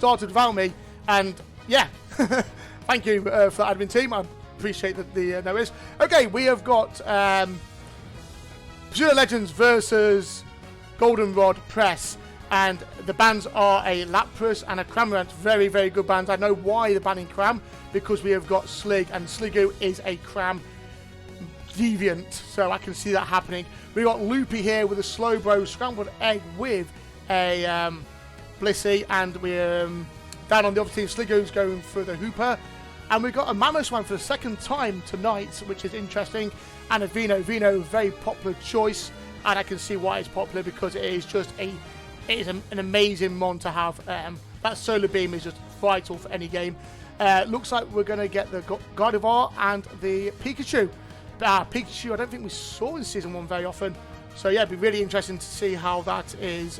started without me. And yeah, thank you for that admin team. I appreciate the notice. Okay, we have got Pseudo Legends versus Goldenrod Press. And the bands are a Lapras and a Cramorant. Very, very good bands. I know why they're banning Cram, because we have got Slig, and Sliggoo is a Cram deviant, so I can see that happening. We've got Loopy here with a Slowbro, Scrambled Egg with a Blissey, and we're down on the other team. Sliggoo's going for the Hooper. And we've got a Mamoswine for the second time tonight, which is interesting. And a Vino. Vino, very popular choice, and I can see why it's popular, because it is just an amazing mon to have. That Solar Beam is just vital for any game. Looks like we're going to get the Gardevoir and the Pikachu. Pikachu, I don't think we saw in Season 1 very often. So yeah, it'd be really interesting to see how that is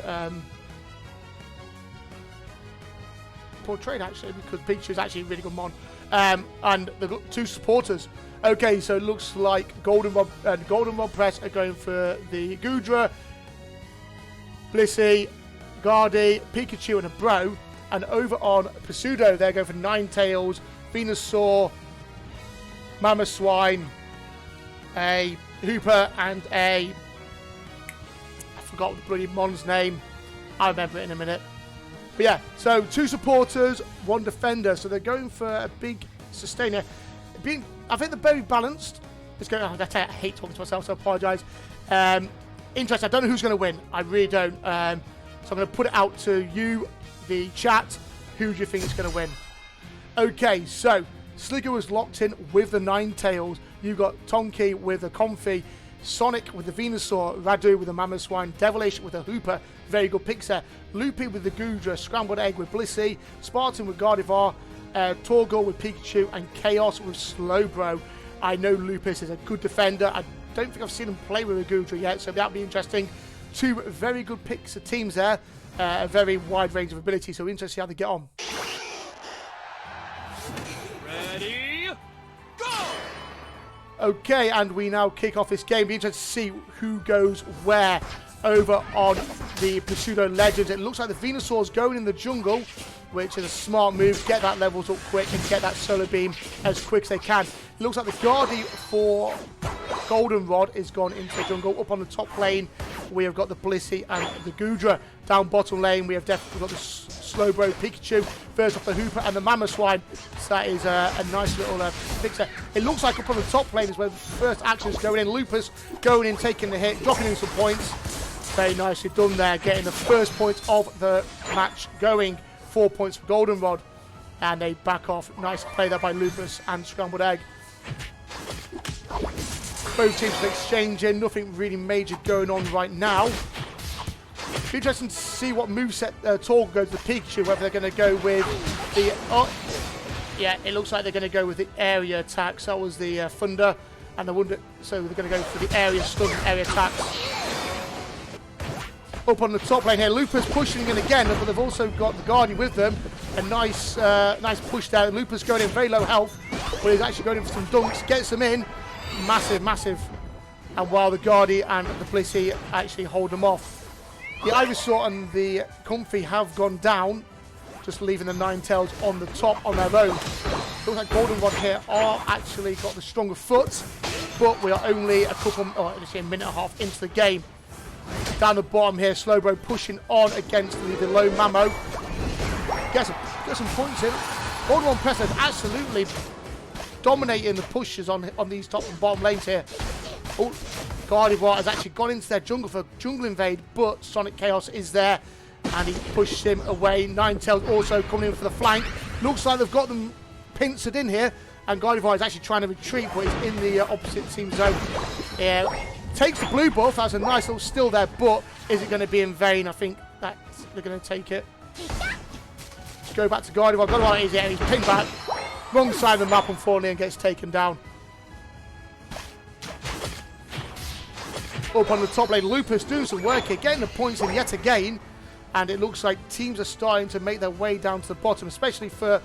portrayed, actually, because Pikachu is actually a really good mon. And they've got two supporters. Okay, so it looks like Goldenrod and Goldenrod Press are going for the Goodra, Blissey, Guardy, Pikachu and a Bro. And over on Pseudo, they're going for Ninetales, Venusaur, Mamoswine, a Hooper, and I forgot the bloody mon's name. I'll remember it in a minute. But yeah, so two supporters, one defender. So they're going for a big sustainer. I think they're very balanced. I hate talking to myself, so I apologise. Interesting. I don't know who's going to win. I really don't. So I'm going to put it out to you, the chat. Who do you think is going to win? Okay, so Sliggoo was locked in with the Ninetales. You've got Tonki with the Comfey, Sonic with the Venusaur, Radu with the Mamoswine, Devilish with the Hooper, very good picks there, Loopy with the Goodra, Scrambled Egg with Blissey, Spartan with Gardevoir, Torgal with Pikachu, and Chaos with Slowbro. I know Lupus is a good defender. I don't think I've seen him play with a Goodra yet, so that'll be interesting. Two very good picks of teams there, a very wide range of ability, so interesting to see how they get on. Ready, go! Okay, and we now kick off this game. Be interested to see who goes where over on the Pseudo Legends. It looks like the Venusaur's going in the jungle, which is a smart move. Get that levels up quick and get that Solar Beam as quick as they can. It looks like the Guardy for Goldenrod is gone into the jungle. Up on the top lane, we have got the Blissey and the Goodra. Down bottom lane, we have definitely got the Slowbro Pikachu. First off the Hooper and the Mamoswine. So that is a nice little fixer. It looks like up on the top lane is where the first action is going in. Lupus going in, taking the hit, dropping in some points. Very nicely done there, getting the first points of the match going. 4 points for Goldenrod. And they back off. Nice play there by Lupus and Scrambled Egg. Both teams are exchanging. Nothing really major going on right now. Be interesting to see what moveset Torgal goes to Pikachu. Whether they're going to go with the... yeah, it looks like they're going to go with the area attacks. That was the Thunder. And the Wonder... So they're going to go for the area stun, area attacks. Up on the top lane here, Lupus pushing in again, but they've also got the Guardian with them. A nice push there. Lupus going in very low health, but he's actually going in for some dunks, gets them in. Massive, massive. And while the Guardian and the Blissey actually hold them off. The Ivysaur and the Comfey have gone down, just leaving the Ninetales on the top on their own. Looks like Goldenrod here are actually got the stronger foot, but we are only a minute and a half into the game. Down the bottom here, Slowbro pushing on against the low Mamo. Get some points in. Goldenrod Press is absolutely dominating the pushes on these top and bottom lanes here. Oh, Gardevoir has actually gone into their jungle for jungle invade, but Sonic Chaos is there and he pushes him away. Ninetales also coming in for the flank. Looks like they've got them pincered in here, and Gardevoir is actually trying to retreat, but he's in the opposite team zone. Yeah. Takes the blue buff. That's a nice little still there, but is it going to be in vain? I think that they're going to take it. Let's go back to Gardevoir. Gardevoir is it, and he's pinned back. Wrong side of the map, unfortunately, and gets taken down. Up on the top lane, Lupus doing some work here, getting the points in yet again, and it looks like teams are starting to make their way down to the bottom, especially for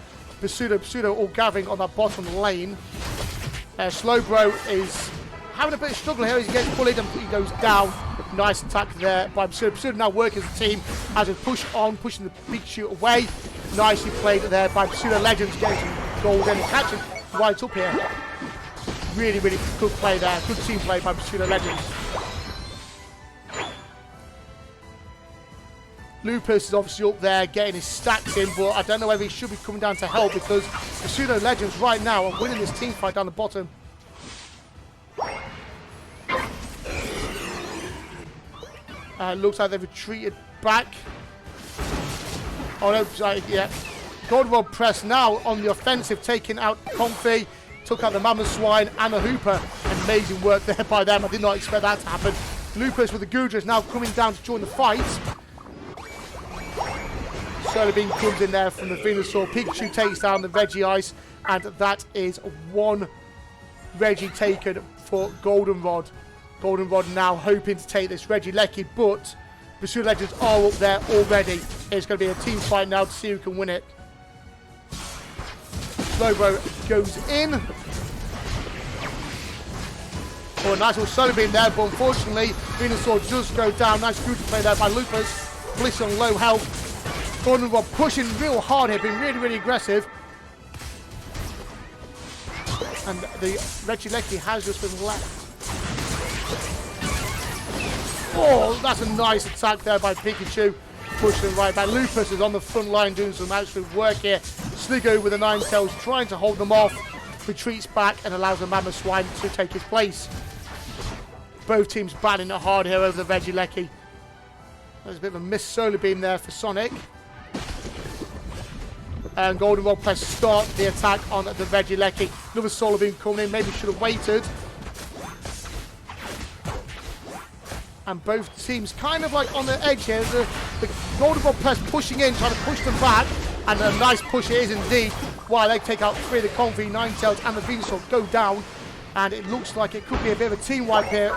Pseudo all gathering on that bottom lane. Slowbro is having a bit of struggle here as he gets bullied and he goes down. Nice attack there by Pseudo. Pseudo now working as a team as they push on, pushing the Pikachu away. Nicely played there by Pseudo Legends, getting some gold in and catching right up here. Really, really good play there. Good team play by Pseudo Legends. Lupus is obviously up there getting his stacks in, but I don't know whether he should be coming down to help because the Pseudo Legends right now are winning this team fight down the bottom. Looks like they've retreated back. Oh no, sorry, yeah. Goldenrod press now on the offensive, taking out Comfy, took out the Mammoth Swine and the Hooper. Amazing work there by them. I did not expect that to happen. Lupus with the Gudra is now coming down to join the fight. Solar Beam comes in there from the Venusaur. Pikachu takes down the Reggie Ice, and that is one Reggie taken for Goldenrod. Goldenrod now hoping to take this Regieleki, but the Pseudo Legends are up there already. It's going to be a team fight now to see who can win it. Slowbro goes in. Oh, a nice little Solar Beam there, but unfortunately, Venusaur does go down. Nice good play there by Lupus. Bliss on low health. Goldenrod pushing real hard here, being really, really aggressive. And the Regieleki has just been left. Oh, that's a nice attack there by Pikachu. Pushing right back. Lupus is on the front line doing some absolute work here. Sligo with the Ninetales trying to hold them off. Retreats back and allows the Mammoth Swine to take his place. Both teams batting it hard here over the Regieleki. There's a bit of a missed Solar Beam there for Sonic. And Goldenrod press start the attack on the Regieleki. Another Solar Beam coming in. Maybe should have waited. And both teams kind of like on the edge here. The Goldenrod press pushing in, trying to push them back. And a nice push it is indeed. While they take out three of the Comfy, Ninetales and the Venusaur go down. And it looks like it could be a bit of a team wipe here.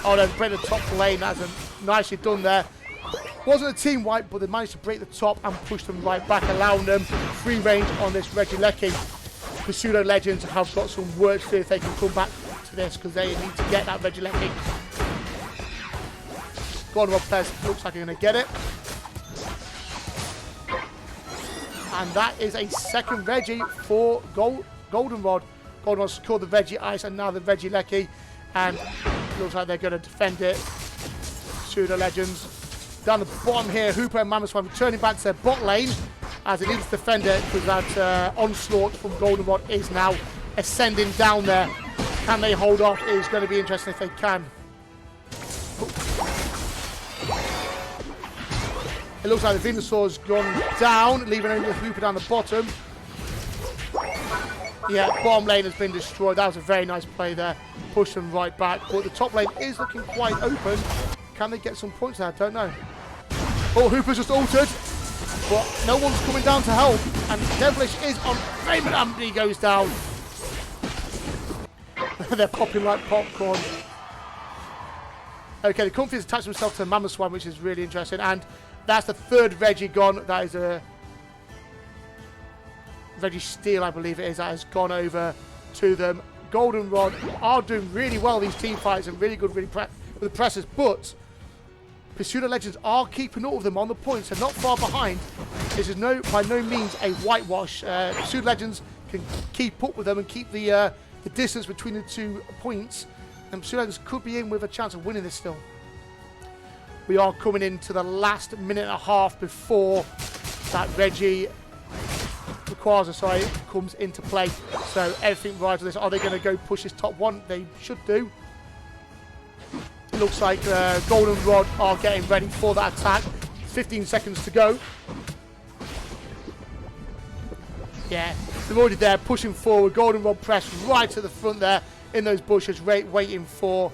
Oh, they break the top lane. That's nicely done there. Wasn't a team wipe, but they managed to break the top and push them right back, allowing them free range on this Regieleki. The Pseudo Legends have got some work to do if they can come back to this, because they need to get that Regieleki. Goldenrod players looks like they're going to get it. And that is a second Reggie for Goldenrod. Goldenrod scored the Reggie Ice and now the Regieleki. And looks like they're going to defend it. Pseudo Legends. Down the bottom here, Hooper and Mammoth Swine returning back to their bot lane as it needs to defend it because that onslaught from Goldenrod is now ascending down there. Can they hold off? It is going to be interesting if they can. It looks like the Venusaur's gone down, leaving only the Hooper down the bottom. Yeah, bottom lane has been destroyed. That was a very nice play there. Push them right back. But the top lane is looking quite open. Can they get some points there? I don't know. Oh, Hooper's just altered. But no one's coming down to help. And Devilish is on Raymond and he goes down. They're popping like popcorn. Okay, the Comfy has attached himself to the Mammoth Swine, which is really interesting. And that's the third Reggie gone. That is a Reggie Steel, I believe it is, that has gone over to them. Goldenrod are doing really well these team fights and really good with the presses, but Pseudo Legends are keeping up with them on the points. They're not far behind. This is by no means a whitewash. Pseudo Legends can keep up with them and keep the distance between the 2 points. And Pseudo Legends could be in with a chance of winning this still. We are coming into the last minute and a half before that Reggie comes into play. So everything rides on this. Are they going to go push this top one? They should do. It looks like Goldenrod are getting ready for that attack. 15 seconds to go. Yeah, they're already there, pushing forward. Goldenrod press right to the front there in those bushes, waiting for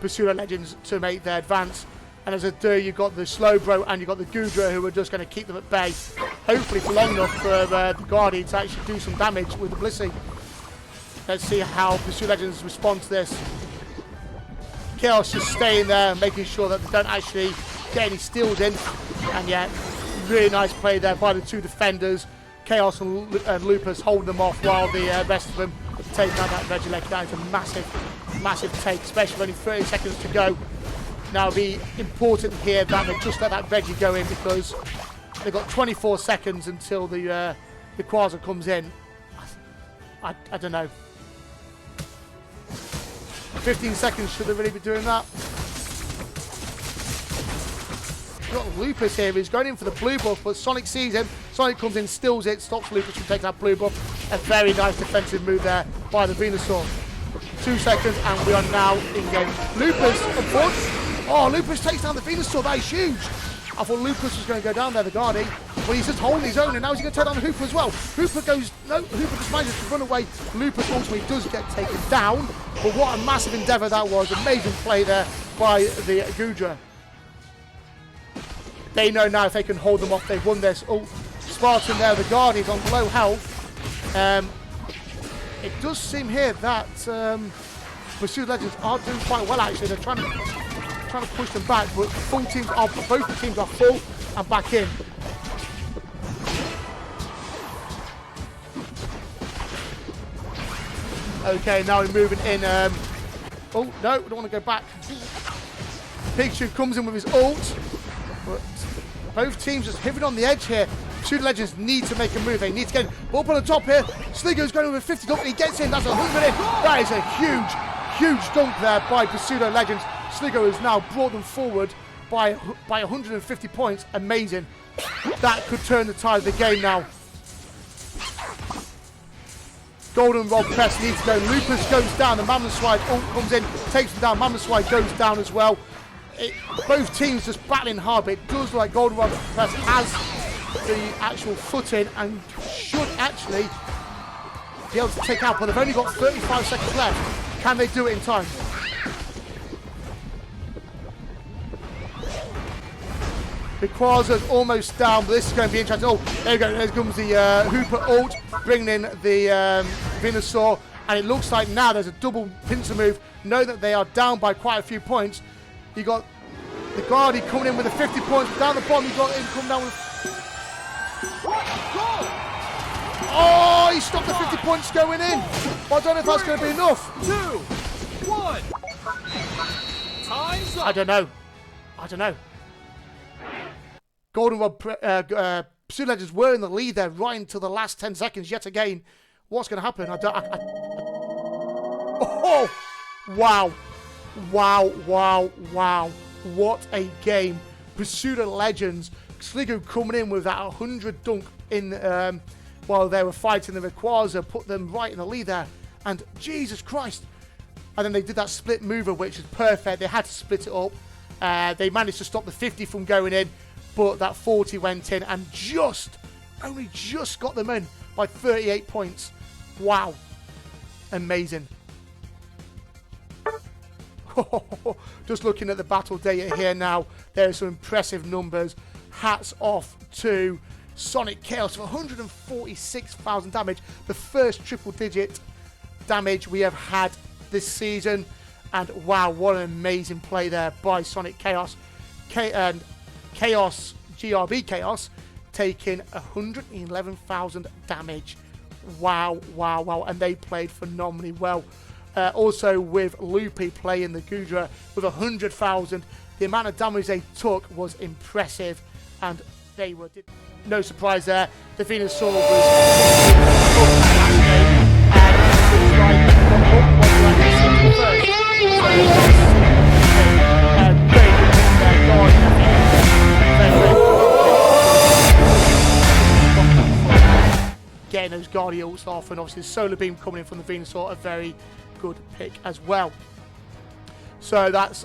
Pseudo Legends to make their advance. And as a do, you've got the Slowbro and you've got the Gudra who are just going to keep them at bay. Hopefully for long enough for the Guardian to actually do some damage with the Blissey. Let's see how Pseudo Legends respond to this. Chaos just staying there, making sure that they don't actually get any steals in. And yeah, really nice play there by the two defenders. Chaos and Lupus holding them off while the rest of them take out that Regieleki. That is a massive, massive take, especially with only 30 seconds to go. Now it'll be important here that they just let that Reggie go in because They've got 24 seconds until the Quasar comes in. I don't know. 15 seconds, should they really be doing that? We've got Lupus here, he's going in for the blue buff, but Sonic sees him. Sonic comes in, steals it, stops Lupus from taking that blue buff. A very nice defensive move there by the Venusaur. 2 seconds, and we are now in game. Lupus, unfortunately. Oh, Lupus takes down the Venusaur, that is huge. I thought Lupus was going to go down there, the Guardi. But he's just holding his own, and now he's going to take down Hooper as well. Hooper goes, no, Hooper just manages to run away. Lupus ultimately does get taken down. But what a massive endeavour that was. Amazing play there by the Goodra. They know now if they can hold them off, they've won this. Oh, Spartan there, the Guardi's on low health. It does seem here that Pseudo Legends are doing quite well, actually. They're trying to push them back, but both teams are full and back in. Okay, now we're moving in. Oh, no, we don't want to go back. Pikachu comes in with his ult, but both teams just hitting on the edge here. Pseudo Legends need to make a move. They need to get in. But up on the top here, Sligo's going with a 50 dunk, and he gets in. That's 100 in. That is a huge dunk there by Pseudo Legends. Sligo has now brought them forward by 150 points. Amazing. That could turn the tide of the game now. Goldenrod press needs to go. Lupus goes down. The Mammoth Slide ult comes in, takes him down. Mammoth Slide goes down as well. Both teams just battling hard, but it does look like Goldenrod press has the actual footing and should actually be able to take out. But they've only got 35 seconds left. Can they do it in time? The Quasar's almost down, but this is going to be interesting. Oh, there you go. There comes the Hooper ult, bringing in the Venusaur. And it looks like now there's a double pincer move. Know that they are down by quite a few points. You got the Guardi coming in with the 50 points. But down the bottom, you got him coming down with... Oh, he stopped the 50 points going in. But I don't know if that's going to be enough. 2, 1. Time's up. I don't know. Goldenrod, Pseudo Legends were in the lead there right until the last 10 seconds yet again. What's going to happen? Oh! Wow. What a game. Pseudo Legends. Sligo coming in with that 100 dunk in while they were fighting the Rayquaza, put them right in the lead there. And Jesus Christ. And then they did that split mover, which is perfect. They had to split it up. They managed to stop the 50 from going in. But that 40 went in and only just got them in by 38 points. Wow. Amazing. Just looking at the battle data here now, there are some impressive numbers. Hats off to Sonic Chaos for 146,000 damage. The first triple-digit damage we have had this season. And wow, what an amazing play there by Sonic Chaos. Chaos, GRB Chaos, taking 111,000 damage. Wow. And they played phenomenally well. Also with Loopy playing the Goodra with 100,000. The amount of damage they took was impressive. And they were... No surprise there. The Venusaur getting those Guardials off, and obviously the Solar Beam coming in from the Venusaur, a very good pick as well. So that's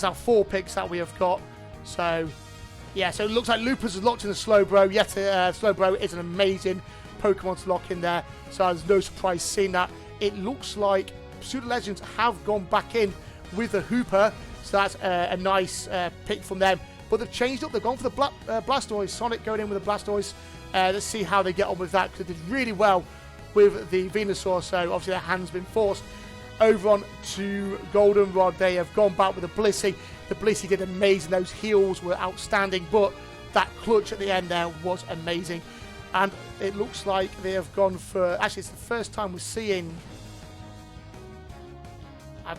our 4 picks that we have got. So yeah, so it looks like Lupus is locked in the Slowbro. Yet Slowbro is an amazing Pokemon to lock in there. So there's no surprise seeing that. It looks like Pseudo Legends have gone back in with the Hooper. So that's a nice pick from them. But they've changed up. They've gone for the Blastoise. Sonic going in with the Blastoise. Let's see how they get on with that, because they did really well with the Venusaur. So obviously their hand's been forced over on to Goldenrod. They have gone back with the Blissey. The Blissey did amazing. Those heals were outstanding, but that clutch at the end there was amazing. And it looks like they have gone for... Actually, it's the first time we're seeing... I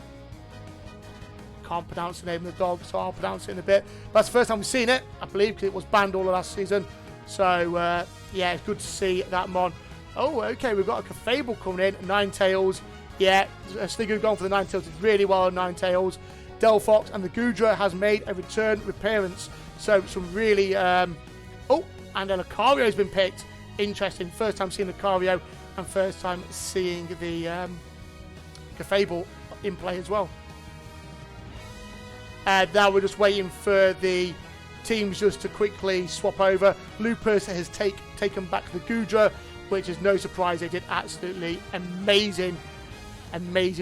can't pronounce the name of the dog, so I'll pronounce it in a bit. But that's the first time we've seen it, I believe, because it was banned all of last season. So, yeah, it's good to see that Mon. Oh, okay, we've got a Cafable coming in, Ninetales. Yeah, Sliggoo gone for the Ninetales, did really well on Ninetales. Delphox and the Goodra has made a return appearance. So, some really... oh, and a Lucario has been picked. Interesting. First time seeing Lucario and first time seeing the Cafable in play as well. Now we're just waiting for the teams just to quickly swap over. Lupus has taken back the Goodra, which is no surprise. They did absolutely amazing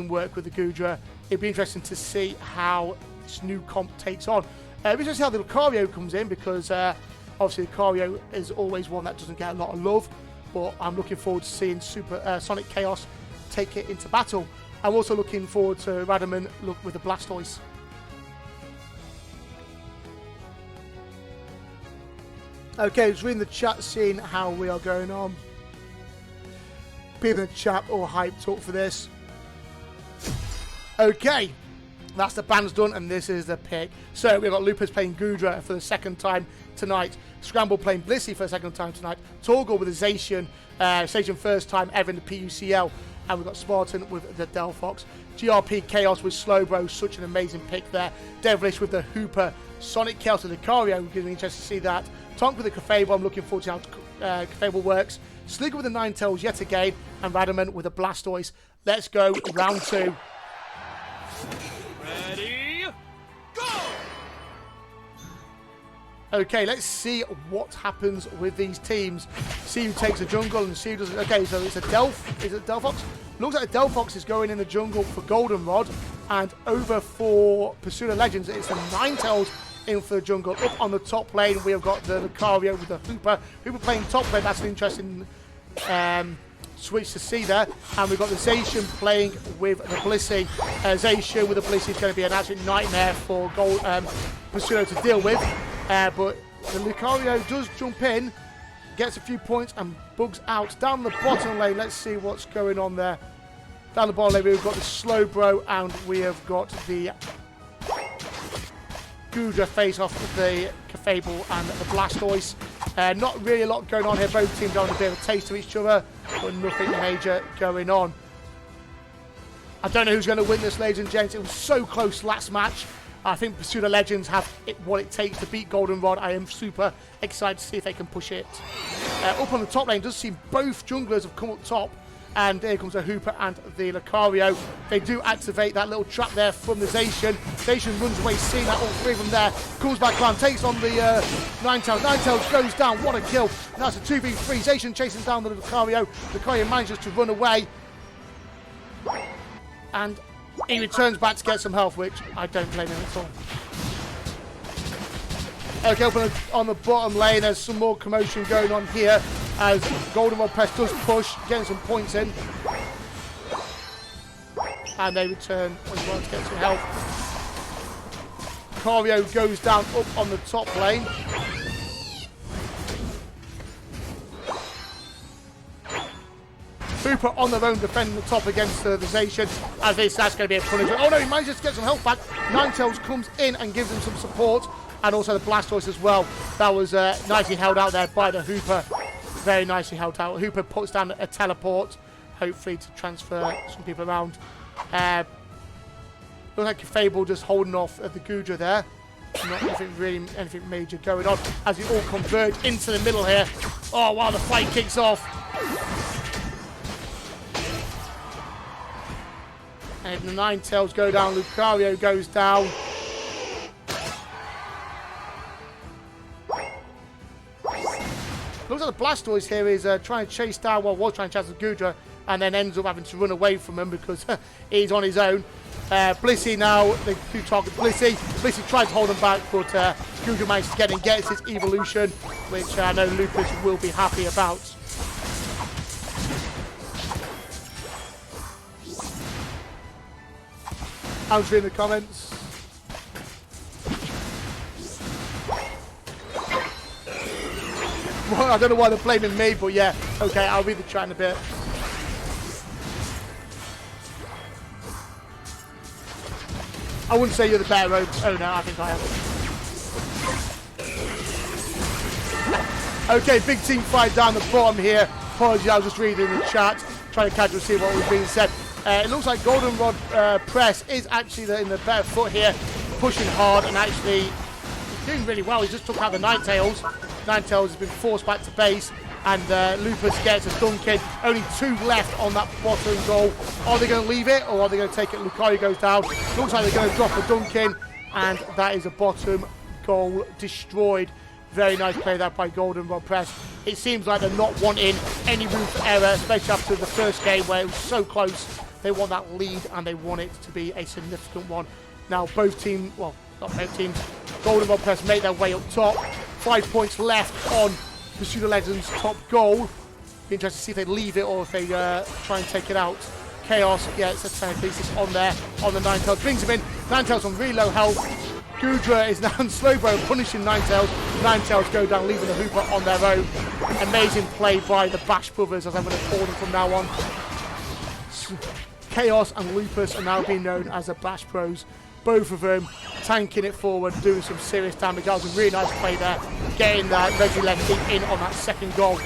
work with the Goodra. It'd be interesting to see how this new comp takes on. It'd be interesting how the Lucario comes in, because obviously Lucario is always one that doesn't get a lot of love, but I'm looking forward to seeing Sonic Chaos take it into battle. I'm also looking forward to Radaman look with the Blastoise. Okay, just reading the chat, seeing how we are going on. People in the chat all hyped up for this. Okay, that's the bands done, and this is the pick. So we've got Lupus playing Goodra for the second time tonight. Scramble playing Blissey for the second time tonight. Torgal with the Zacian. Zacian first time ever in the PUCL. And we've got Spartan with the Delphox. GRP Chaos with Slowbro, such an amazing pick there. Devilish with the Hooper. Sonic Chaos with the Lucario, gives me interest to see that. Tonk with the Cafable, I'm looking forward to how Cafable works. Sliggoo with the Ninetales yet again. And Radaman with the Blastoise. Let's go, round 2. Ready, go! Okay, let's see what happens with these teams. See who takes the jungle and see who doesn't. Okay, so it's a Is it Delphox? Looks like the Delphox is going in the jungle for Goldenrod, and over for Pseudo Legends, it's the Ninetales in for the jungle. Up on the top lane, we have got the Lucario with the Hooper. Hooper playing top lane, that's an interesting switch to see there. And we've got the Zacian playing with the Blissey. Zacian with the Blissey is going to be an absolute nightmare for Pseudo to deal with. But the Lucario does jump in, gets a few points and bugs out. Down the bottom lane, let's see what's going on there. Down the bottom lane, we've got the Slowbro and we have got the Goodra face off with the Cafable and the Blastoise. Not really a lot going on here. Both teams are on a bit of a taste of each other, but nothing major going on. I don't know who's going to win this, ladies and gents. It was so close last match. I think Pseudo Legends have what it takes to beat Goldenrod. I am super excited to see if they can push it. Up on the top lane, does seem both junglers have come up top. And here comes the Hooper and the Lucario. They do activate that little trap there from the Zacian. Zacian runs away, seeing that all three of them there. Comes back around, takes on the Ninetales. Ninetales goes down, what a kill. And that's a 2v3. Zacian chasing down the Lucario. Lucario manages to run away. And he returns back to get some health, which I don't blame him at all. Okay, up on the bottom lane, there's some more commotion going on here as Goldenrod Press does push, getting some points in. And they return as well to get some health. Lucario goes down up on the top lane. Hooper on their own defending the top against the Zacian. As that's going to be a punishment. Oh no, he manages to get some health back. Ninetales comes in and gives him some support. And also the Blastoise as well. That was nicely held out there by the Hooper. Very nicely held out. Hooper puts down a teleport, hopefully to transfer some people around. Looks like Cafable just holding off at the Goodra there. Not anything major going on as we all converge into the middle here. Oh wow, the fight kicks off. And the Ninetales go down, Lucario goes down. Looks like the Blastoise here is trying to chase down, well, was trying to chase the Goodra, and then ends up having to run away from him because he's on his own. Blissey now, they do target Blissey. Blissey tries to hold him back, but Goodra manages to get in, gets his evolution, which I know Lupus will be happy about. I was reading the comments. Well, I don't know why they're blaming me, but yeah, okay, I'll read the chat in a bit. I wouldn't say you're the better owner. I think I am. Okay, big team fight down the bottom here. Apologies, I was just reading the chat, trying to casually see what was being said. It looks like Goldenrod Press is actually in the better foot here, pushing hard and actually doing really well. He just took out the Ninetales. Ninetales has been forced back to base, and Lupus gets a dunk in. Only 2 left on that bottom goal. Are they going to leave it, or are they going to take it? Lucario goes down. Looks like they're going to drop a dunk in, and that is a bottom goal destroyed. Very nice play there by Goldenrod Press. It seems like they're not wanting any room for error, especially after the first game where it was so close. They want that lead, and they want it to be a significant one. Now, both teams, well, not both teams, Goldenrod Press make their way up top. 5 points left on the Pseudo Legends' top goal. Be interested to see if they leave it or if they try and take it out. Chaos gets a telekinesis on there, on the Ninetales. Brings him in. Ninetales on really low health. Gudra is now on Slowbro, punishing Ninetales. Ninetales go down, leaving the Hooper on their own. Amazing play by the Bash brothers, as I'm going to call them from now on. Chaos and Lupus are now being known as the Bash Bros. Both of them tanking it forward, doing some serious damage. That was a really nice play there, getting that Regieleki in on that second goal.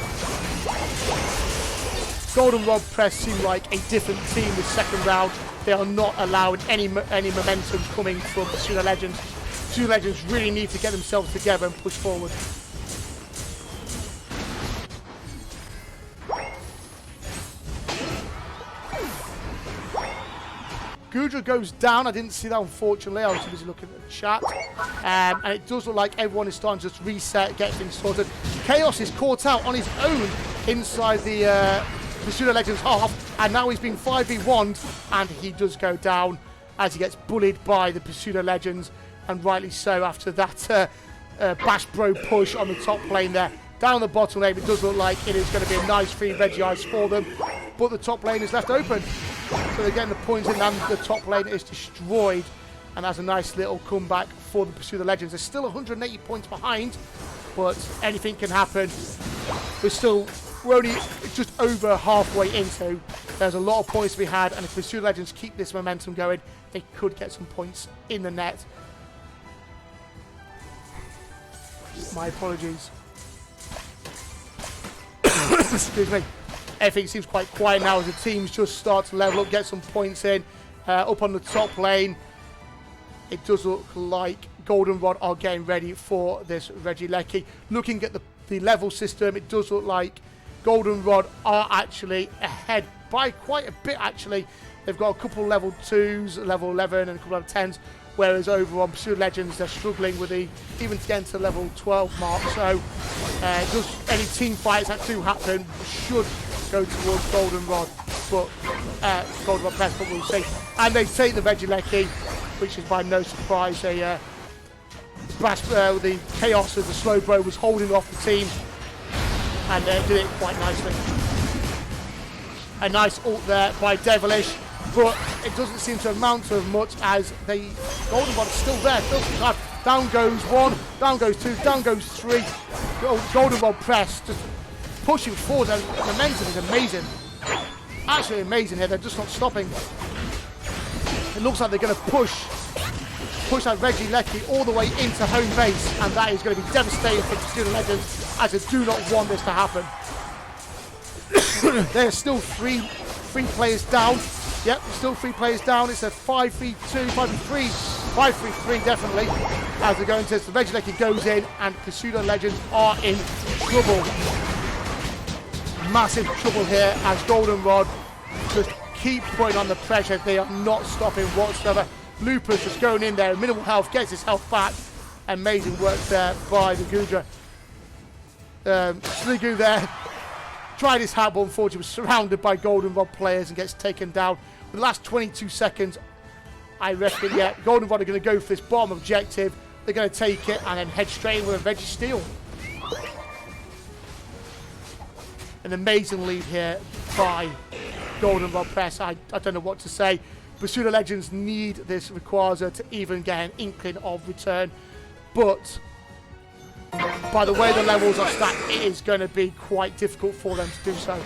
Goldenrod Press seem like a different team this second round. They are not allowing any momentum coming from Pseudo Legends. Pseudo Legends really need to get themselves together and push forward. Gudra goes down. I didn't see that, unfortunately. I was too busy looking at the chat. And it does look like everyone is starting to just reset, get things sorted. Chaos is caught out on his own inside the Pseudo Legends half. And now he's being 5v1'd. And he does go down as he gets bullied by the Pseudo Legends. And rightly so after that Bash Bro push on the top lane there. Down the bottom lane, it does look like it is going to be a nice free Reggie Ice for them. But the top lane is left open. So they're getting the points in, and the top lane is destroyed. And that's a nice little comeback for the Pseudo Legends. They're still 180 points behind, but anything can happen. We're only just over halfway in, so there's a lot of points to be had. And if the Pseudo Legends keep this momentum going, they could get some points in the net. My apologies. Excuse me. Everything seems quite quiet now as the teams just start to level up, get some points in. Up on the top lane, it does look like Goldenrod are getting ready for this Regieleki. Looking at the level system, it does look like Goldenrod are actually ahead by quite a bit, actually. They've got a couple level 2s, level 11 and a couple of 10s, whereas over on Pseudo Legends they're struggling with even to get into level 12 mark. So just any team fights that do happen should go towards Goldenrod, but Goldenrod Press, but we'll see. And they take the Regieleki, which is by no surprise. The Chaos as the slow bro was holding off the team, and did it quite nicely. A nice ult there by Devilish, but it doesn't seem to amount to as much as Goldenrod is still there. Still some time. Down goes 1, down goes 2, down goes 3. Goldenrod Press just pushing forward, and the momentum is amazing. Absolutely amazing here. They're just not stopping. It looks like they're going to push that Regieleki all the way into home base, and that is going to be devastating for the Pseudo Legends, as they do not want this to happen. There's still three players down. Yep, still 3 players down. It's a 5v2, 5v3, 5v3 definitely. As they're going to this, the Regieleki goes in, and the Pseudo Legends are in trouble. Massive trouble here as Goldenrod just keep putting on the pressure. They are not stopping whatsoever. Lupus just going in there, minimal health, gets his health back. Amazing work there by the Gudra. Sligu there tried his hat, but unfortunately was surrounded by Goldenrod players and gets taken down. With the last 22 seconds, I reckon, yeah, Goldenrod are going to go for this bottom objective. They're going to take it and then head straight in with a Registeel. An amazing lead here by Goldenrod Press. I don't know what to say. But Pseudo Legends need this Rayquaza to even get an inkling of return. But by the way the levels are stacked, it is going to be quite difficult for them to do so.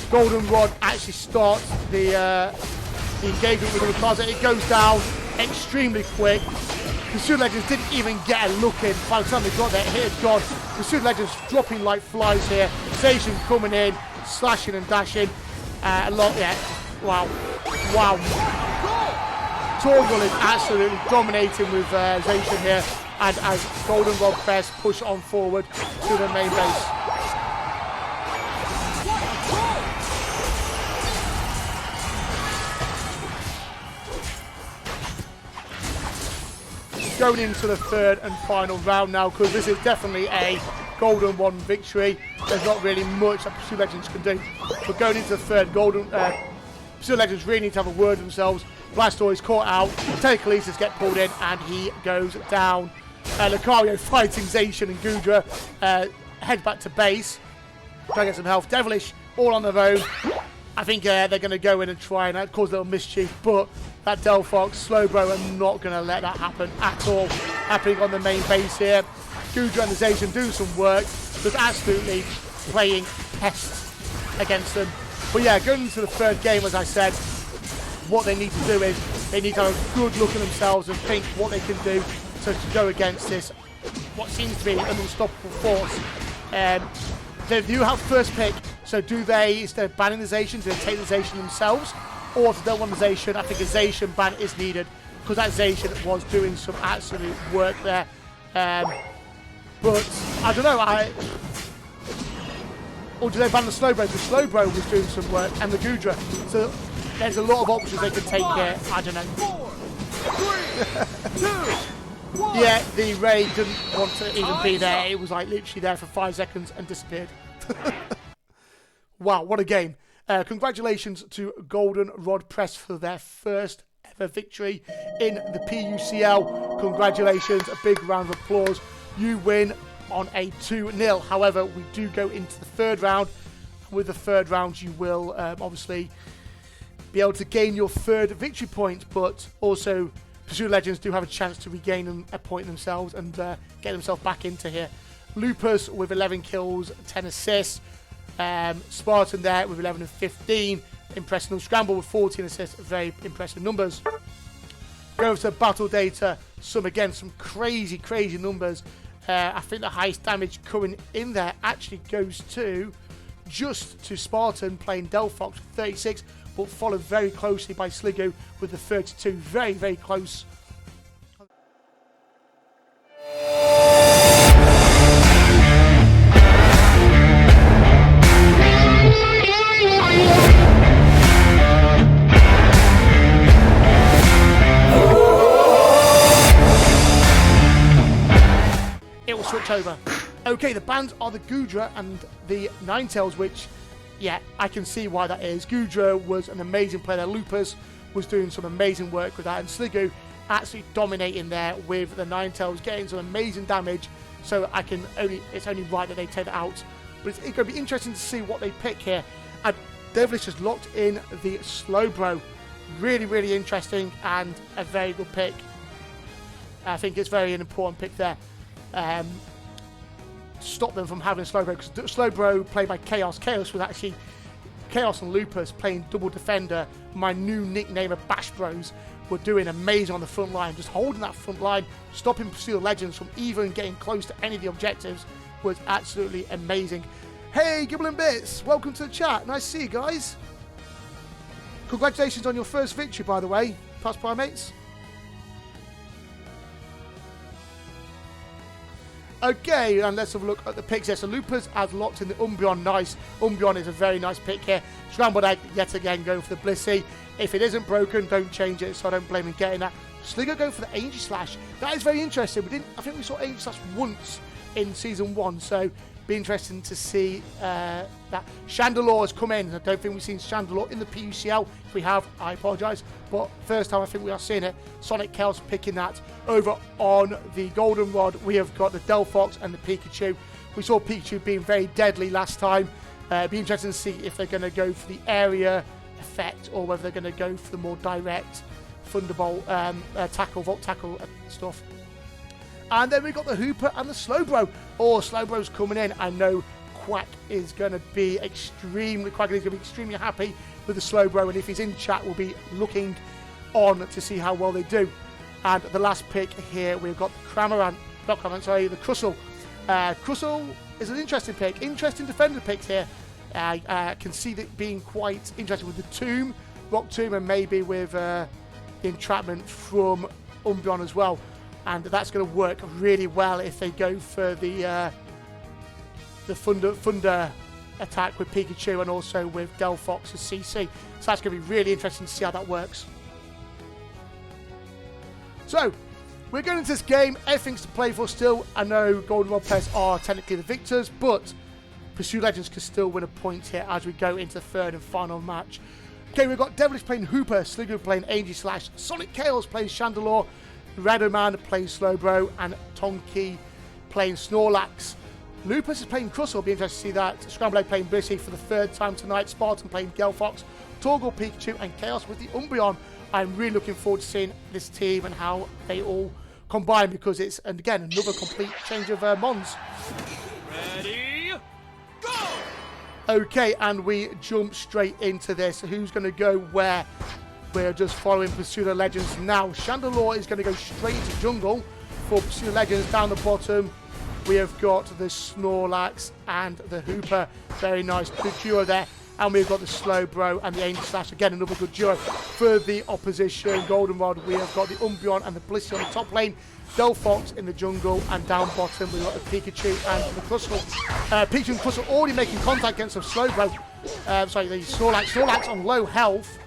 Goldenrod actually starts the the engagement with the Rikaza. It goes down extremely quick. The Pseudo Legends didn't even get a look in. By the time they got there, it had gone. The Pseudo Legends dropping like flies here. Zacian coming in, slashing and dashing. A lot, yeah. Wow. Wow. Torgal is absolutely dominating with Zacian here. And as Goldenrod Press push on forward to the main base. Going into the third and final round now, because this is definitely a Goldenrod victory. There's not really much that Pseudo Legends can do. But going into the third, Pseudo Legends really need to have a word themselves. Blastoise is caught out, Telekinesis get pulled in, and he goes down. Lucario fighting Zacian and Goodra, heads back to base, try to get some health. Devilish all on their own. I think they're going to go in and try and cause a little mischief, but that Delphox, Slowbro are not going to let that happen at all. Happening on the main base here. Goodra and the Zacian do some work, just absolutely playing pests against them. But yeah, going into the third game, as I said, what they need to do is they need to have a good look at themselves and think what they can do to go against this, what seems to be an unstoppable force. They do have first pick, so do they, instead of banning the Zacian, do they take the Zacian themselves? Or if they don't want the Zacian, I think a Zacian ban is needed, because that Zacian was doing some absolute work there. But, I don't know, or do they ban the Slowbro? The Slowbro was doing some work, and the Goodra. So there's a lot of options they can take here. I don't know. 4, 3, 2, 1. Yeah, the Ray didn't want to even be there. It was like literally there for 5 seconds and disappeared. Wow, what a game. Congratulations to Goldenrod Press for their first ever victory in the PUCL. Congratulations, a big round of applause. You win on a 2-0. However, we do go into the third round. With the third round, you will obviously be able to gain your third victory point, but also Pseudo Legends do have a chance to regain a point themselves and get themselves back into here. Lupus with 11 kills, 10 assists. Spartan there with 11 and 15. Impressive. And Scramble with 14 assists. Very impressive numbers. Go over to battle data. Some crazy, crazy numbers. I think the highest damage coming in there actually goes to just to Spartan playing Delphox with 36, but followed very closely by Sligo with the 32. Very, very close. It will switch over. Okay, the bans are the Goodra and the Ninetales, which, yeah, I can see why that is. Goodra was an amazing player. Lupus was doing some amazing work with that, and Sligo absolutely dominating there with the Ninetales, getting some amazing damage. So it's only right that they take it out. But it's going to be interesting to see what they pick here. And Devilish has locked in the Slowbro. Really, really interesting and a very good pick. I think it's very an important pick there. Stop them from having Slowbro, because Slowbro played by Chaos. Chaos was actually Chaos and Lupus playing double defender. My new nickname of Bash Bros were doing amazing on the front line, just holding that front line, stopping Pseudo Legends from even getting close to any of the objectives was absolutely amazing. Hey, Gibble and Bits, welcome to the chat. Nice to see you guys. Congratulations on your first victory, by the way, past primates. Okay, and let's have a look at the picks here. So Lupus has locked in the Umbreon. Nice. Umbreon is a very nice pick here. Scrambled Egg, yet again, going for the Blissey. If it isn't broken, don't change it, so I don't blame him getting that. Sligo going for the Angel Slash. That is very interesting. I think we saw Angel Slash once in Season 1, so be interesting to see that. Chandelure has come in. I don't think we've seen Chandelure in the PUCL. If we have, I apologise. But first time I think we are seeing it. Sonic Chaos picking that. Over on the Goldenrod, we have got the Delphox and the Pikachu. We saw Pikachu being very deadly last time. Be interesting to see if they're going to go for the area effect or whether they're going to go for the more direct Thunderbolt tackle, Volt tackle stuff. And then we got the Hooper and the Slowbro. Oh, Slowbro's coming in. I know Quack is going to be extremely happy with the Slowbro, and if he's in chat, we'll be looking on to see how well they do. And the last pick here, we've got the Crustle. Crustle is an interesting pick, interesting defender pick here. I can see that being quite interesting with the Tomb, Rock Tomb, and maybe with the entrapment from Umbreon as well. And that's going to work really well if they go for the Thunder attack with Pikachu and also with Delphox as CC. So that's going to be really interesting to see how that works. So, we're going into this game. Everything's to play for still. I know Goldenrod players are technically the victors, but Pseudo Legends can still win a point here as we go into the third and final match. Okay, we've got Devilish playing Hooper, Sligo playing Angel Slash, Sonic Chaos playing Chandelure, Radoman playing Slowbro, and Tonki playing Snorlax. Lupus is playing Crustle, be interested to see that. Scramble Egg playing Blissey for the third time tonight, Spartan playing Gelfox, Torgal, Pikachu, and Chaos with the Umbreon. I'm really looking forward to seeing this team and how they all combine, because it's, and again, another complete change of Mons. Ready, go! Okay, and we jump straight into this. Who's going to go where? We're just following Pseudo Legends now. Chandelure is going to go straight into jungle for Pseudo Legends. Down the bottom, we have got the Snorlax and the Hooper. Very nice, good duo there. And we've got the Slowbro and the Angel Slash. Again, another good duo. For the opposition, Goldenrod, we have got the Umbreon and the Blissey on the top lane. Delphox in the jungle, and down bottom we've got the Pikachu and the Crustle. Pikachu and Crustle already making contact against the Slowbro. The Snorlax on low health.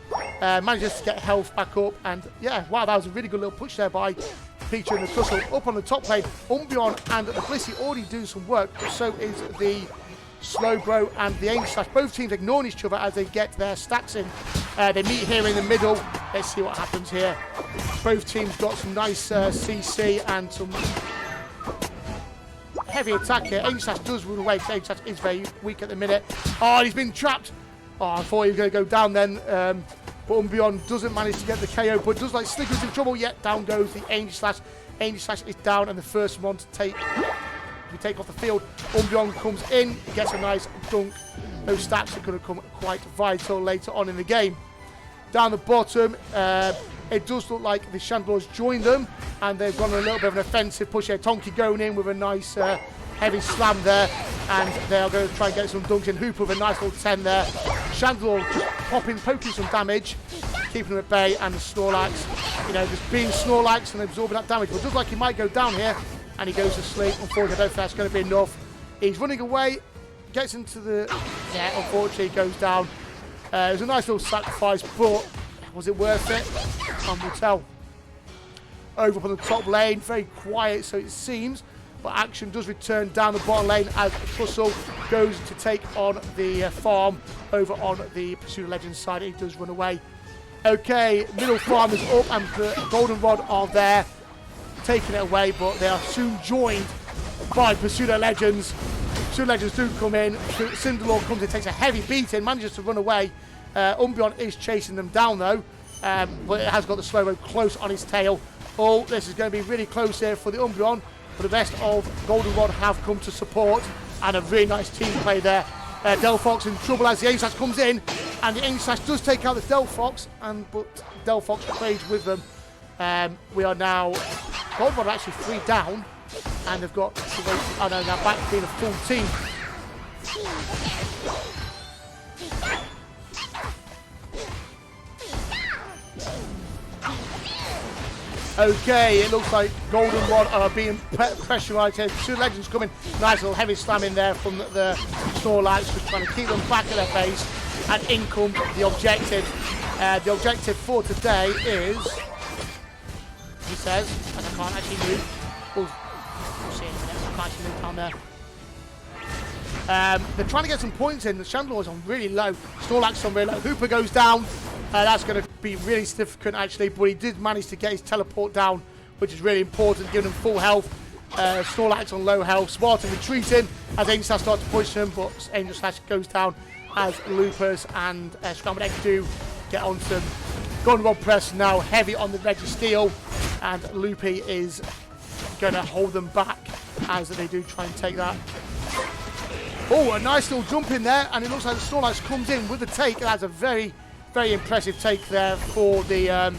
Manages to get health back up, and yeah, wow, that was a really good little push there by Pikachu and the Crustle. Up on the top lane, Umbreon and the Blissey already do some work, but so is the Slowbro and the Angel Slash. Both teams ignoring each other as they get their stacks in. They meet here in the middle. Let's see what happens here. Both teams got some nice CC and some heavy attack here. Angel Slash does run away because Angel Slash is very weak at the minute. Oh, he's been trapped. Oh, I thought he was going to go down then. But Umbreon doesn't manage to get the KO, but does like Sliggers in trouble, yet down goes the Angel Slash. Angel Slash is down, and the first one to take off the field. Umbreon comes in, gets a nice dunk. Those stats are going to come quite vital later on in the game. Down the bottom, it does look like the Chandelure's joined them, and they've gone a little bit of an offensive push here. Tonki going in with a nice heavy slam there, and they are going to try and get some dunks in. Hooper with a nice little 10 there. Chandelure just poking some damage, keeping them at bay, and the Snorlax, you know, just being Snorlax and absorbing that damage. But it looks like he might go down here, and he goes to sleep. Unfortunately, I don't think that's going to be enough. He's running away, gets into the... Yeah, unfortunately, he goes down. It was a nice little sacrifice, but was it worth it? Time will tell. Over up on the top lane, very quiet, so it seems. But action does return down the bottom lane as Crustle goes to take on the farm over on the Pseudo Legends side. He does run away. Okay, middle farm is up, and the Goldenrod are there, taking it away, but they are soon joined by Pseudo Legends. Pseudo Legends do come in. Cinderlord comes in, takes a heavy beating, manages to run away. Umbreon is chasing them down though, but it has got the Slowbro close on his tail. Oh, this is going to be really close here for the Umbreon, but the rest of Goldenrod have come to support, and a really nice team play there. Delphox in trouble as the Angel Slash comes in, and the Angel Slash does take out the Delphox, but Delphox plays with them. We are now, Goldenrod are actually 3 down, and they've got, now back to being a full team. Okay, it looks like Goldenrod are being pressurised here. Pseudo Legends coming. Nice little heavy slam in there from the Snorlax, just trying to keep them back at their base. And in comes the objective. The objective for today is, he says, and I can't actually move. We'll see in a minute. I can't actually move down there. They're trying to get some points in. The Chandelure's on really low. Snorlax on really low. Hooper goes down. That's going to be really significant actually, but he did manage to get his teleport down, which is really important, giving him full health. Snorlax on low health. Spartan retreating as Angel Slash starts to push him, but Angel Slash goes down as Lupus and Scrambled Egg do get onto them. Goldenrod press now heavy on the Registeel, and Loopy is going to hold them back as they do try and take that. Oh, a nice little jump in there, and it looks like the Snorlax comes in with the take. That's a very, very impressive take there for the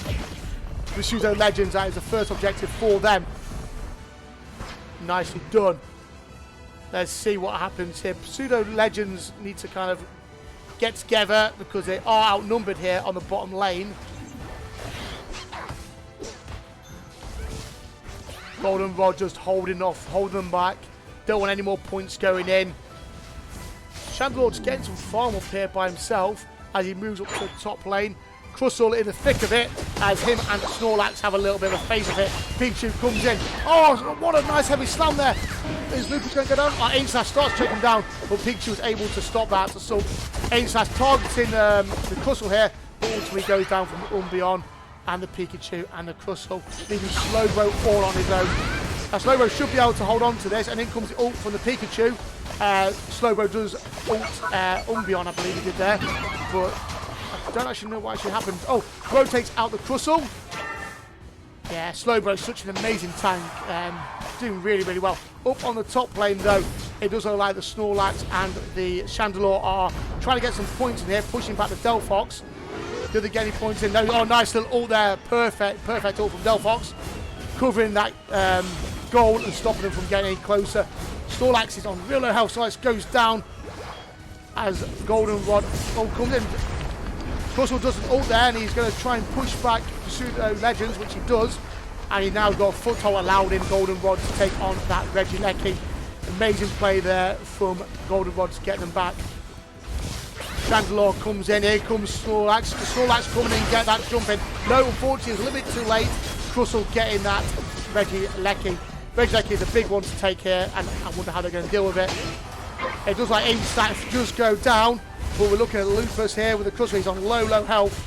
Pseudo Legends. That is the first objective for them. Nicely done. Let's see what happens here. Pseudo Legends need to kind of get together because they are outnumbered here on the bottom lane. Goldenrod just holding off, holding them back. Don't want any more points going in. Chandelord's getting some farm up here by himself as he moves up to the top lane. Crustle in the thick of it as him and Snorlax have a little bit of a face of it. Pikachu comes in. Oh, what a nice heavy slam there. Is Lupus going to go down? Oh, Aegislash starts to take him down, but Pikachu was able to stop that. So Aegislash targeting the Crustle here, but ultimately goes down from Umbreon and the Pikachu and the Crustle, leaving Slowbro all on his own. Now Slowbro should be able to hold on to this, and in comes the ult from the Pikachu. Slowbro does ult Umbreon, I believe he did there, but I don't actually know what actually happened. Oh, rotates out the Crustle. Yeah, Slowbro is such an amazing tank, doing really, really well. Up on the top lane though, it does look like the Snorlax and the Chandelure are trying to get some points in here, pushing back the Delphox. Do they get any points in? No. Oh, nice little ult there. Perfect ult from Delphox. Covering that goal and stopping them from getting any closer. Snorlax is on real low health. Snorlax goes down as Goldenrod comes in. Crustle does an ult there, and he's going to try and push back Pseudo Legends, which he does. And he now got a foothold allowed in Goldenrod to take on that Regieleki. Amazing play there from Goldenrod to get them back. Chandelure comes in, here comes Snorlax. Snorlax coming in, get that jump in. No, unfortunately, it's a little bit too late. Crustle getting that Regieleki. Regieleki is a big one to take here, and I wonder how they're going to deal with it. It does like Aegislash just go down, but we're looking at Lupus here with the Crustle. He's on low health.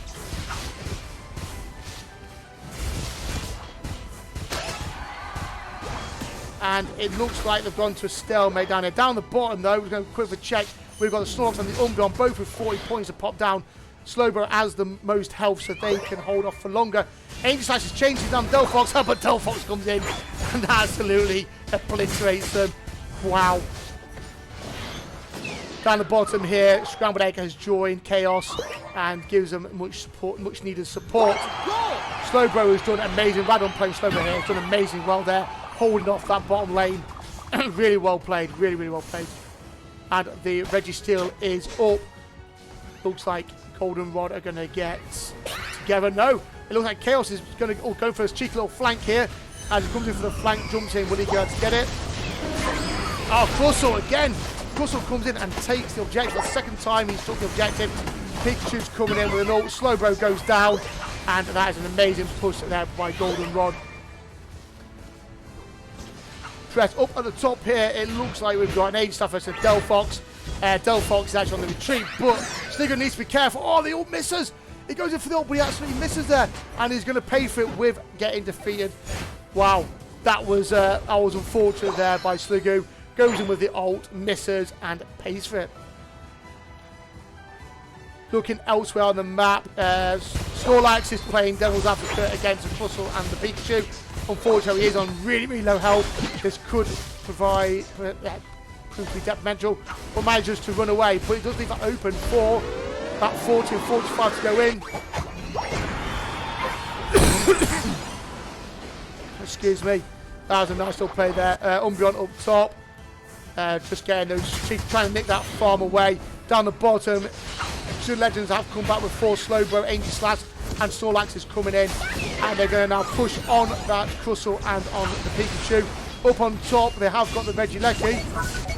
And it looks like they've gone to a stalemate down here. Down the bottom, though, we're going to quick for check. We've got the Snorlax and the Umbreon, both with 40 points to pop down. Slowbro has the most health, so they can hold off for longer. Aegislash is changing down Delphox, but Delphox comes in and absolutely obliterates them. Wow. Down the bottom here, Scrambled Egg has joined Chaos and gives them much needed support. Slowbro has done amazing. Radon playing Slowbro here has done amazing well there, holding off that bottom lane. Really well played, really well played. And the Registeel is up. Looks like Goldenrod are going to get together. No, it looks like Chaos is going to go for his cheeky little flank here. As he comes in for the flank, jumps in. Will he be able to get it? Oh, Crustle again. Crustle comes in and takes the objective. The second time he's took the objective. Pikachu's coming in with an ult. Slowbro goes down. And that is an amazing push there by Goldenrod. Press up at the top here. It looks like we've got an Aegislash versus Delphox. Delphox is actually on the retreat, but Sligger needs to be careful. Oh, the ult misses. He goes in for the ult, but he absolutely misses there, and he's going to pay for it with getting defeated. Wow, that was unfortunate there by Sligo. Goes in with the ult, misses, and pays for it. Looking elsewhere on the map, Snorlax is playing Devil's Advocate against the Crustle and the Pikachu. Unfortunately, he is on really low health. This could provide prove to be detrimental, but manages to run away. But it does leave that open for that 40 and 45 to go in. Excuse me. That was a nice little play there. Umbreon up top. Just getting those, trying to nick that farm away. Down the bottom, two Legends have come back with 4 Slowbro, Aegislash, and Snorlax is coming in. And they're going to now push on that Crustle and on the Pikachu. Up on top, they have got the Regieleki.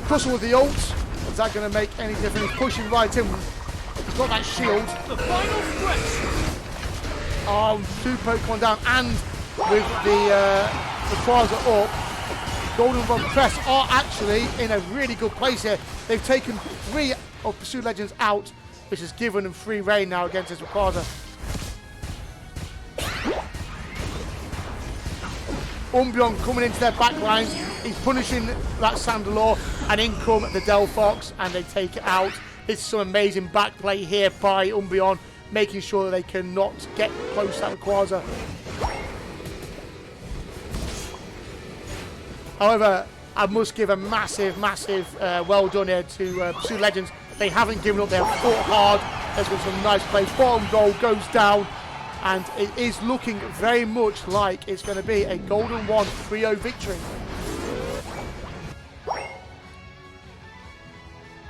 Crustle with the ult. Is that going to make any difference? He's pushing right in. He's got that shield. The final threat. 2 Pokemon down, and with the Quasar up, Goldenrod Crest are actually in a really good place here. They've taken 3 of Pursuit Legends out, which has given them free reign now against this Quasar. Umbreon coming into their back lines. He's punishing that Chandelure, and in come the Delphox, and they take it out. It's some amazing back play here by Umbreon, making sure that they cannot get close to that Quasar. However, I must give a massive, massive well done here to Pseudo Legends. They haven't given up. They have fought hard. There's been some nice plays. Bottom goal goes down. And it is looking very much like it's going to be a Goldenrod 3-0 victory.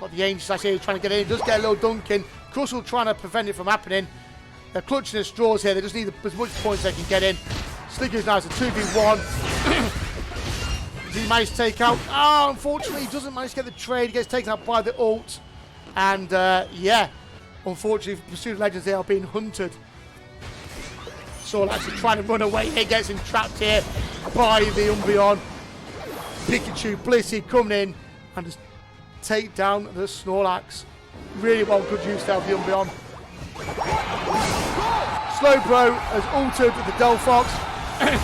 Got the Angels actually trying to get in. He does get a little dunk in. Crustle trying to prevent it from happening. They're clutching their straws here. They just need as much points as they can get in. Sliggers now is a 2v1. Does he manage to take out? Oh, unfortunately, he doesn't manage to get the trade. He gets taken out by the ult. And, yeah, unfortunately, for Pseudo Legends, they are being hunted. Saul actually trying to run away. He gets him trapped here by the Umbreon. Pikachu, Blissey coming in and just take down the Snorlax. Really well, good use there of the Umbreon. Slowbro has altered the Delphox.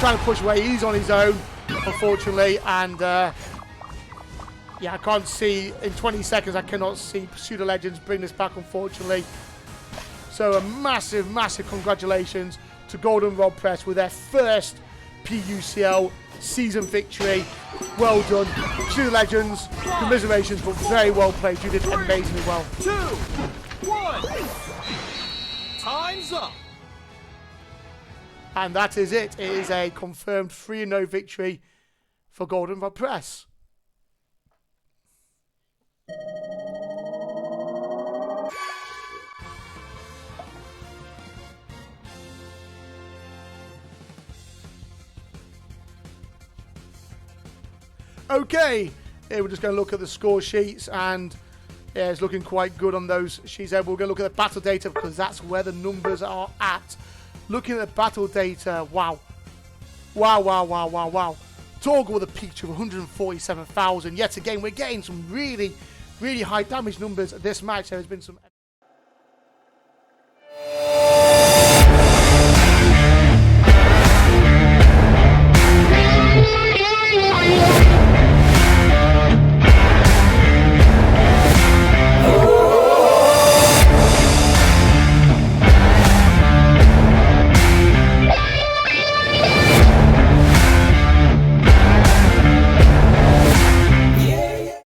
Trying to push away. He's on his own, unfortunately. And yeah, I can't see in 20 seconds. I cannot see Pseudo Legends bring this back, unfortunately. So a massive, massive congratulations to Goldenrod Press with their first PUCL season victory. Well done, Pseudo Legends. Commiserations, but very well played. You did amazingly well. 2, 1. Time's up. And that is it. It is a confirmed 3-0 victory for Goldenrod Press. Okay, here we're just going to look at the score sheets, and yeah, it's looking quite good on those sheets there. We're going to look at the battle data because that's where the numbers are at. Looking at the battle data, wow. Wow, wow, wow, wow, wow. Torgal with a peak to 147,000. Yet again, we're getting some really, really high damage numbers this match. There has been some